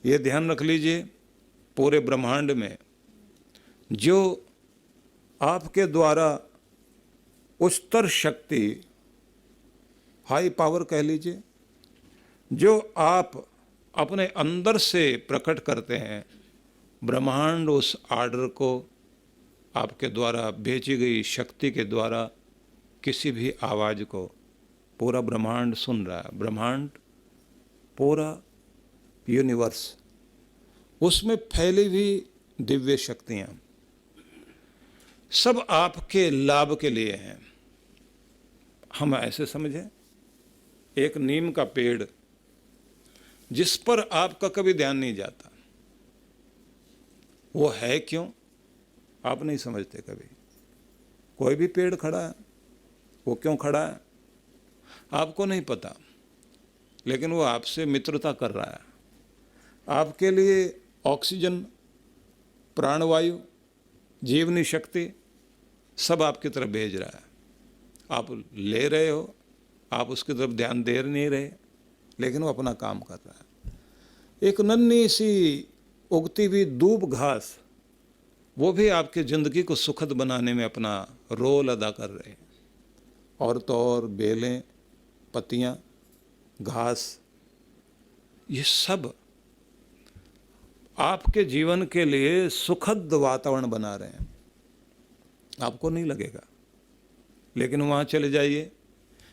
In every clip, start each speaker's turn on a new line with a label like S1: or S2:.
S1: ये ध्यान रख लीजिए, पूरे ब्रह्मांड में जो आपके द्वारा उच्चतर शक्ति, हाई पावर कह लीजिए, जो आप अपने अंदर से प्रकट करते हैं, ब्रह्मांड उस आर्डर को आपके द्वारा भेजी गई शक्ति के द्वारा किसी भी आवाज़ को पूरा ब्रह्मांड सुन रहा है। ब्रह्मांड, पूरा यूनिवर्स, उसमें फैली हुई दिव्य शक्तियाँ सब आपके लाभ के लिए हैं। हम ऐसे समझें, एक नीम का पेड़ जिस पर आपका कभी ध्यान नहीं जाता, वो है क्यों आप नहीं समझते कभी। कोई भी पेड़ खड़ा है, वो क्यों खड़ा है आपको नहीं पता, लेकिन वो आपसे मित्रता कर रहा है, आपके लिए ऑक्सीजन, प्राणवायु, जीवनी शक्ति सब आपकी तरफ भेज रहा है। आप ले रहे हो, आप उसकी तरफ ध्यान दे नहीं रहे, लेकिन वो अपना काम कर रहा है। एक नन्ही सी उगती हुई दूब घास, वो भी आपकी ज़िंदगी को सुखद बनाने में अपना रोल अदा कर रहे हैं। और तो और बेलें, पत्तियाँ, घास, ये सब आपके जीवन के लिए सुखद वातावरण बना रहे हैं। आपको नहीं लगेगा, लेकिन वहाँ चले जाइए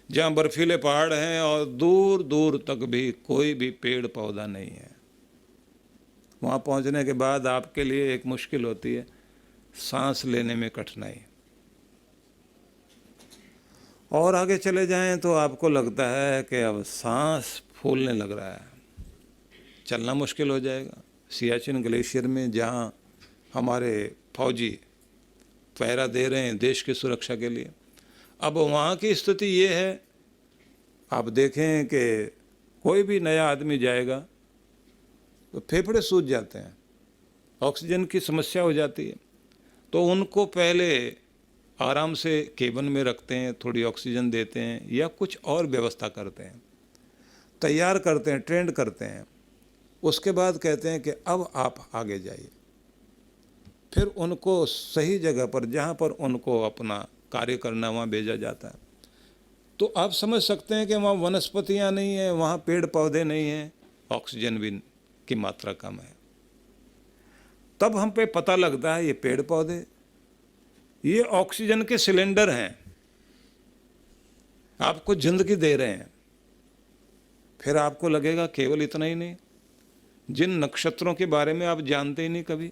S1: जहाँ बर्फीले पहाड़ हैं और दूर दूर तक भी कोई भी पेड़ पौधा नहीं है। वहाँ पहुँचने के बाद आपके लिए एक मुश्किल होती है, सांस लेने में कठिनाई। और आगे चले जाएं तो आपको लगता है कि अब सांस फूलने लग रहा है, चलना मुश्किल हो जाएगा। सियाचिन ग्लेशियर में जहाँ हमारे फौजी पहरा दे रहे हैं देश की सुरक्षा के लिए, अब वहाँ की स्थिति ये है, आप देखें कि कोई भी नया आदमी जाएगा तो फेफड़े सूज जाते हैं, ऑक्सीजन की समस्या हो जाती है, तो उनको पहले आराम से केबिन में रखते हैं, थोड़ी ऑक्सीजन देते हैं या कुछ और व्यवस्था करते हैं, तैयार करते हैं, ट्रेंड करते हैं। उसके बाद कहते हैं कि अब आप आगे जाइए। फिर उनको सही जगह पर, जहाँ पर उनको अपना कार्य करना, वहाँ भेजा जाता है। तो आप समझ सकते हैं कि वहाँ वनस्पतियाँ नहीं हैं, वहाँ पेड़ पौधे नहीं हैं, ऑक्सीजन भी की मात्रा कम है। तब हम पे पता लगता है ये पेड़ पौधे, ये ऑक्सीजन के सिलेंडर हैं, आपको जिंदगी दे रहे हैं। फिर आपको लगेगा केवल इतना ही नहीं, जिन नक्षत्रों के बारे में आप जानते ही नहीं कभी,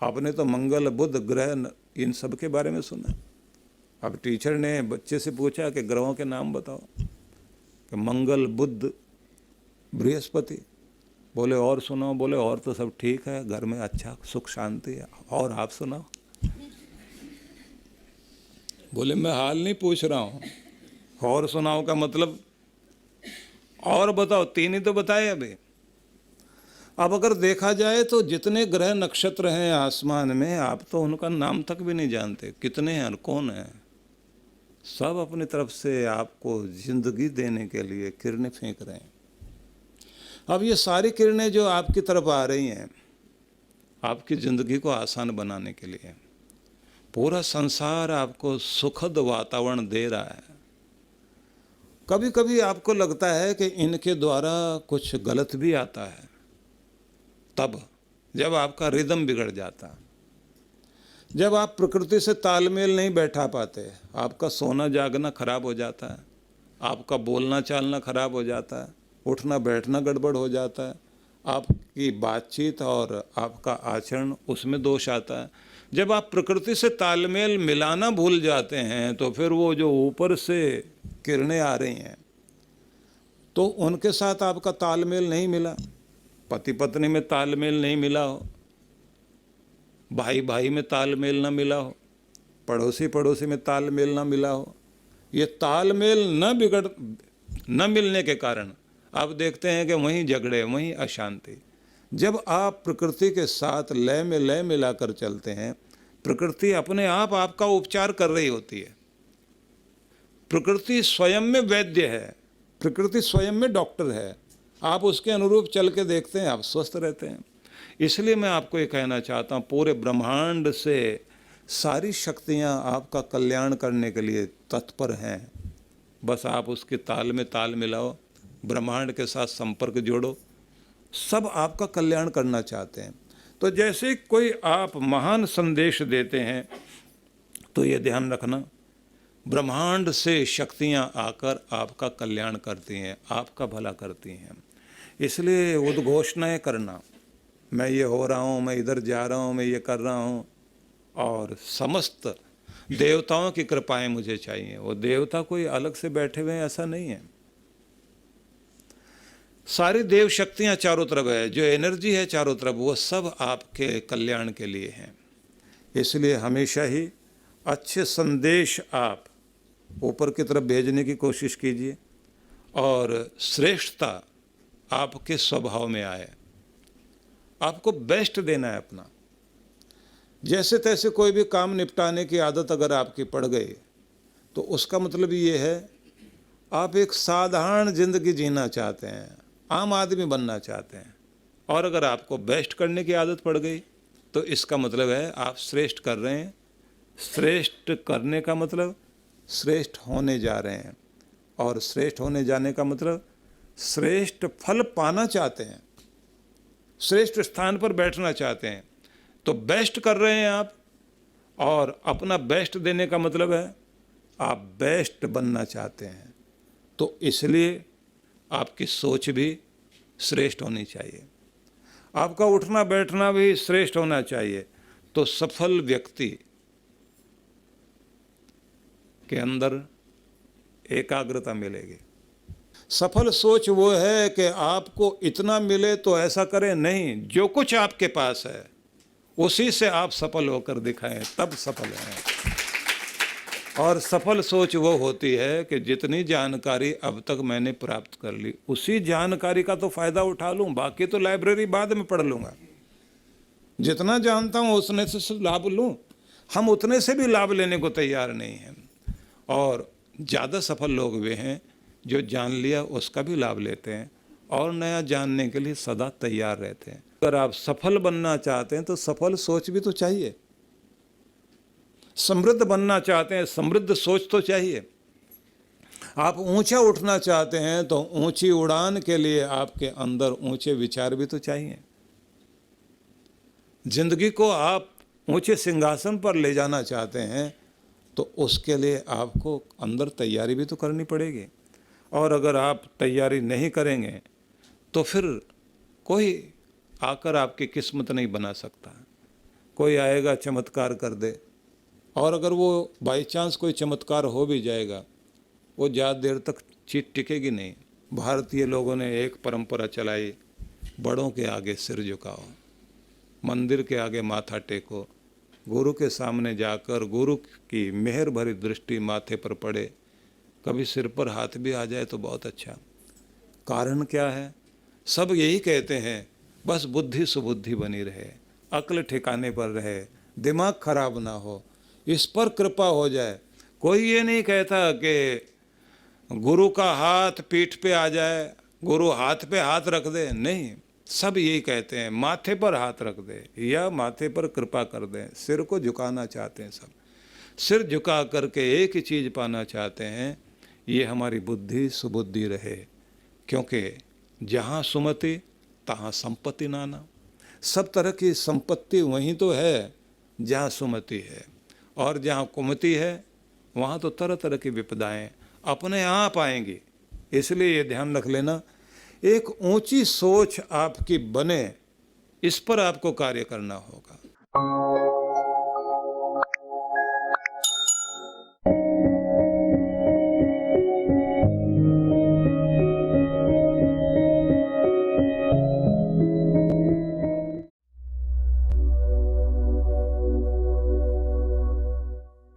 S1: आपने तो मंगल, बुध, ग्रह, इन सब के बारे में सुना। अब टीचर ने बच्चे से पूछा कि ग्रहों के नाम बताओ, कि मंगल, बुध, बृहस्पति। बोले और सुनाओ, बोले और तो सब ठीक है, घर में अच्छा सुख शांति है, और आप सुनाओ। बोले मैं हाल नहीं पूछ रहा हूँ, और सुनाओ का मतलब और बताओ, तीन ही तो बताए अभी। अब अगर देखा जाए तो जितने ग्रह नक्षत्र हैं आसमान में, आप तो उनका नाम तक भी नहीं जानते, कितने हैं और कौन है। सब अपनी तरफ से आपको जिंदगी देने के लिए किरणें फेंक रहे हैं। अब ये सारी किरणें जो आपकी तरफ आ रही हैं, आपकी ज़िंदगी को आसान बनाने के लिए, पूरा संसार आपको सुखद वातावरण दे रहा है। कभी कभी आपको लगता है कि इनके द्वारा कुछ गलत भी आता है, तब जब आपका रिदम बिगड़ जाता, जब आप प्रकृति से तालमेल नहीं बैठा पाते, आपका सोना जागना खराब हो जाता है, आपका बोलना चालना खराब हो जाता है, उठना बैठना गड़बड़ हो जाता है, आपकी बातचीत और आपका आचरण उसमें दोष आता है। जब आप प्रकृति से तालमेल मिलाना भूल जाते हैं, तो फिर वो जो ऊपर से किरणें आ रही हैं, तो उनके साथ आपका तालमेल नहीं मिला, पति पत्नी में तालमेल नहीं मिला हो, भाई भाई में तालमेल ना मिला हो, पड़ोसी पड़ोसी में तालमेल ना मिला हो, ये तालमेल न मिलने के कारण आप देखते हैं कि वहीं झगड़े, वहीं अशांति। जब आप प्रकृति के साथ लय में लय मिलाकर चलते हैं, प्रकृति अपने आप आपका उपचार कर रही होती है। प्रकृति स्वयं में वैद्य है, प्रकृति स्वयं में डॉक्टर है। आप उसके अनुरूप चल के देखते हैं, आप स्वस्थ रहते हैं। इसलिए मैं आपको ये कहना चाहता हूँ, पूरे ब्रह्मांड से सारी शक्तियाँ आपका कल्याण करने के लिए तत्पर हैं। बस आप उसके ताल में ताल मिलाओ, ब्रह्मांड के साथ संपर्क जोड़ो, सब आपका कल्याण करना चाहते हैं। तो जैसे कोई आप महान संदेश देते हैं, तो ये ध्यान रखना, ब्रह्मांड से शक्तियाँ आकर आपका कल्याण करती हैं, आपका भला करती हैं। इसलिए उद्घोषणाएँ करना, मैं ये हो रहा हूँ, मैं इधर जा रहा हूँ, मैं ये कर रहा हूँ, और समस्त देवताओं की कृपाएं मुझे चाहिए। वो देवता कोई अलग से बैठे हुए हैं ऐसा नहीं है, सारी देव शक्तियाँ चारों तरफ है, जो एनर्जी है चारों तरफ, वो सब आपके कल्याण के लिए हैं। इसलिए हमेशा ही अच्छे संदेश आप ऊपर की तरफ भेजने की कोशिश कीजिए, और श्रेष्ठता आपके स्वभाव में आए। आपको बेस्ट देना है अपना। जैसे तैसे कोई भी काम निपटाने की आदत अगर आपकी पड़ गई, तो उसका मतलब ये है आप एक साधारण जिंदगी जीना चाहते हैं, आम आदमी बनना चाहते हैं। और अगर आपको बेस्ट करने की आदत पड़ गई, तो इसका मतलब है आप श्रेष्ठ कर रहे हैं। श्रेष्ठ करने का मतलब श्रेष्ठ होने जा रहे हैं, और श्रेष्ठ होने जाने का मतलब श्रेष्ठ फल पाना चाहते हैं, श्रेष्ठ स्थान पर बैठना चाहते हैं। तो बेस्ट कर रहे हैं आप, और अपना बेस्ट देने का मतलब है आप बेस्ट बनना चाहते हैं। तो इसलिए आपकी सोच भी श्रेष्ठ होनी चाहिए, आपका उठना बैठना भी श्रेष्ठ होना चाहिए। तो सफल व्यक्ति के अंदर एकाग्रता मिलेगी। सफल सोच वो है कि आपको इतना मिले तो ऐसा करें, नहीं, जो कुछ आपके पास है उसी से आप सफल होकर दिखाएं, तब सफल हैं। और सफल सोच वो होती है कि जितनी जानकारी अब तक मैंने प्राप्त कर ली, उसी जानकारी का तो फायदा उठा लूं, बाकी तो लाइब्रेरी बाद में पढ़ लूंगा। जितना जानता हूं उसने से लाभ लूं। हम उतने से भी लाभ लेने को तैयार नहीं हैं। और ज़्यादा सफल लोग वे हैं जो जान लिया उसका भी लाभ लेते हैं, और नया जानने के लिए सदा तैयार रहते हैं। अगर आप सफल बनना चाहते हैं तो सफल सोच भी तो चाहिए, समृद्ध बनना चाहते हैं समृद्ध सोच तो चाहिए, आप ऊंचा उठना चाहते हैं तो ऊंची उड़ान के लिए आपके अंदर ऊंचे विचार भी तो चाहिए। जिंदगी को आप ऊंचे सिंहासन पर ले जाना चाहते हैं तो उसके लिए आपको अंदर तैयारी भी तो करनी पड़ेगी। और अगर आप तैयारी नहीं करेंगे तो फिर कोई आकर आपकी किस्मत नहीं बना सकता। कोई आएगा चमत्कार कर दे, और अगर वो बाई चांस कोई चमत्कार हो भी जाएगा, वो ज़्यादा देर तक चीज टिकेगी नहीं। भारतीय लोगों ने एक परंपरा चलाई, बड़ों के आगे सिर झुकाओ, मंदिर के आगे माथा टेको, गुरु के सामने जाकर गुरु की मेहर भरी दृष्टि माथे पर पड़े, कभी सिर पर हाथ भी आ जाए तो बहुत अच्छा। कारण क्या है? सब यही कहते हैं, बस बुद्धि सुबुद्धि बनी रहे, अक्ल ठिकाने पर रहे, दिमाग खराब ना हो, इस पर कृपा हो जाए। कोई ये नहीं कहता कि गुरु का हाथ पीठ पे आ जाए, गुरु हाथ पे हाथ रख दे, नहीं, सब यही कहते हैं माथे पर हाथ रख दे या माथे पर कृपा कर दे। सिर को झुकाना चाहते हैं सब, सिर झुका करके एक ही चीज़ पाना चाहते हैं, ये हमारी बुद्धि सुबुद्धि रहे। क्योंकि जहाँ सुमति तहाँ संपत्ति नाना, सब तरह की संपत्ति वहीं तो है जहाँ सुमति है, और जहाँ कुमति है वहाँ तो तरह तरह की विपदाएं अपने आप आएंगी। इसलिए ये ध्यान रख लेना, एक ऊंची सोच आपकी बने, इस पर आपको कार्य करना होगा।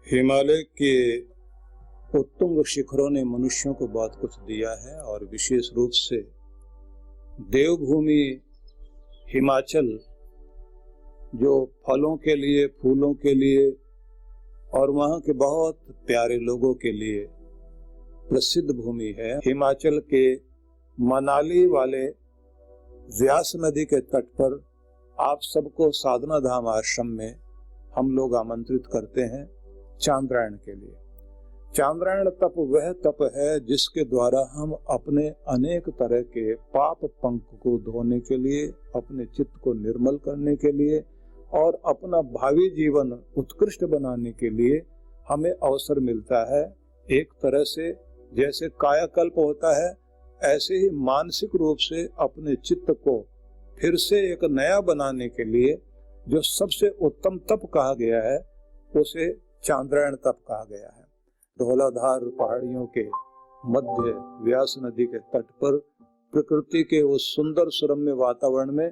S1: हिमालय के उत्तुंग शिखरों ने मनुष्यों को बहुत कुछ दिया है, और विशेष रूप से देवभूमि हिमाचल, जो फलों के लिए, फूलों के लिए और वहाँ के बहुत प्यारे लोगों के लिए प्रसिद्ध भूमि है। हिमाचल के मनाली वाले व्यास नदी के तट पर आप सबको साधना धाम आश्रम में हम लोग आमंत्रित करते हैं चांद्रायण के लिए। चांद्रायण तप वह तप है जिसके द्वारा हम अपने अनेक तरह के पाप पंख को धोने के लिए, अपने चित्त को निर्मल करने के लिए और अपना भावी जीवन उत्कृष्ट बनाने के लिए हमें अवसर मिलता है। एक तरह से जैसे कायाकल्प होता है, ऐसे ही मानसिक रूप से अपने चित्त को फिर से एक नया बनाने के लिए जो सबसे उत्तम तप कहा गया है उसे चांद्रायण तप कहा गया है। धौलाधार पहाड़ियों के मध्य व्यास नदी के तट पर प्रकृति के उस सुंदर सुरम्य वातावरण में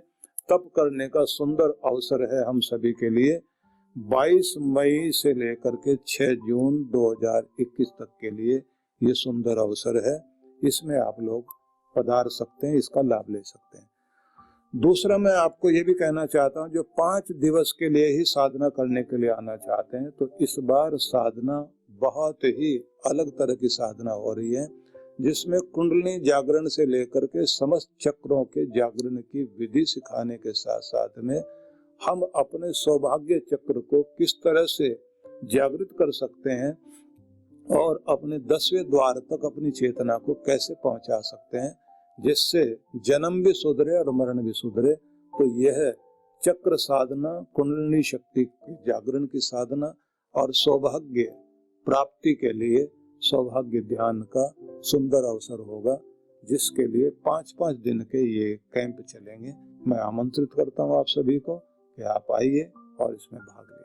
S1: तप करने का सुंदर अवसर है हम सभी के लिए। 22 मई से लेकर के 6 जून 2021 तक के लिए ये सुंदर अवसर है। इसमें आप लोग पधार सकते हैं, इसका लाभ ले सकते हैं। दूसरा मैं आपको ये भी कहना चाहता हूँ, जो 5 दिवस के लिए ही साधना करने के लिए आना चाहते हैं तो इस बार साधना बहुत ही अलग तरह की साधना हो रही है, जिसमें कुंडलिनी जागरण से लेकर के समस्त चक्रों के जागरण की विधि सिखाने के साथ साथ में हम अपने सौभाग्य चक्र को किस तरह से जागृत कर सकते हैं और अपने 10वें द्वार तक अपनी चेतना को कैसे पहुंचा सकते हैं, जिससे जन्म भी सुधरे और मरण भी सुधरे। तो यह चक्र साधना, कुंडलिनी शक्ति की जागरण की साधना और सौभाग्य प्राप्ति के लिए सौभाग्य ध्यान का सुंदर अवसर होगा, जिसके लिए 5-5 दिन के ये कैंप चलेंगे। मैं आमंत्रित करता हूँ आप सभी को कि आप आइए और इसमें भाग लीजिए।